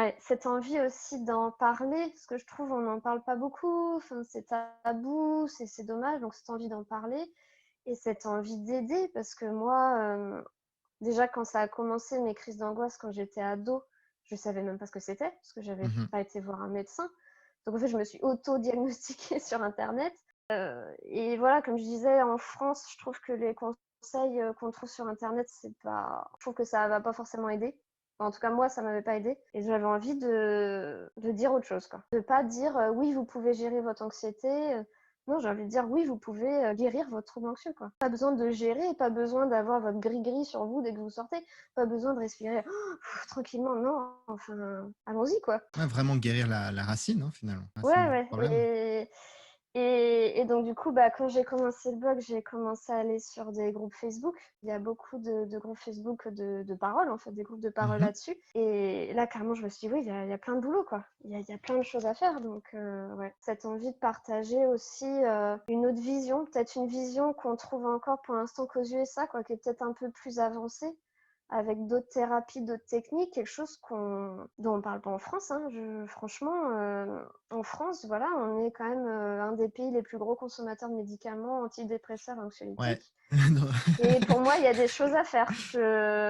Ouais, cette envie aussi d'en parler, parce que je trouve on n'en parle pas beaucoup, enfin, c'est tabou, c'est dommage, donc cette envie d'en parler et cette envie d'aider, parce que moi, déjà quand ça a commencé, mes crises d'angoisse quand j'étais ado, je savais même pas ce que c'était, parce que j'avais Mmh. pas été voir un médecin. Donc en fait, je me suis auto-diagnostiquée sur internet. Et voilà, comme je disais, en France, je trouve que les conseils qu'on trouve sur internet, c'est pas. Je trouve que ça va pas forcément aider. Enfin, en tout cas, moi, ça m'avait pas aidé. Et j'avais envie de dire autre chose, quoi. De pas dire oui, vous pouvez gérer votre anxiété. Non, j'ai envie de dire oui, vous pouvez guérir votre trouble anxieux, quoi. Pas besoin de gérer, pas besoin d'avoir votre gris-gris sur vous dès que vous sortez, pas besoin de respirer tranquillement, non. Enfin, allons-y, quoi. Ouais, vraiment guérir la racine, hein, finalement, racine Ouais, du ouais. problème. Et donc, du coup, bah, quand j'ai commencé le blog, j'ai commencé à aller sur des groupes Facebook. Il y a beaucoup de groupes Facebook de parole, en fait, des groupes de parole Mmh. là-dessus. Et là, carrément, je me suis dit, oui, il y a plein de boulot, quoi. Il y a plein de choses à faire. Donc, ouais, cette envie de partager aussi une autre vision, peut-être une vision qu'on trouve encore pour l'instant qu'aux USA, quoi, qui est peut-être un peu plus avancée avec d'autres thérapies, d'autres techniques, quelque chose dont on parle pas en France, hein. Franchement, en France, voilà, on est quand même un des pays les plus gros consommateurs de médicaments antidépresseurs, Ouais. anxiolytiques. Non. Et pour moi, il y a des choses à faire.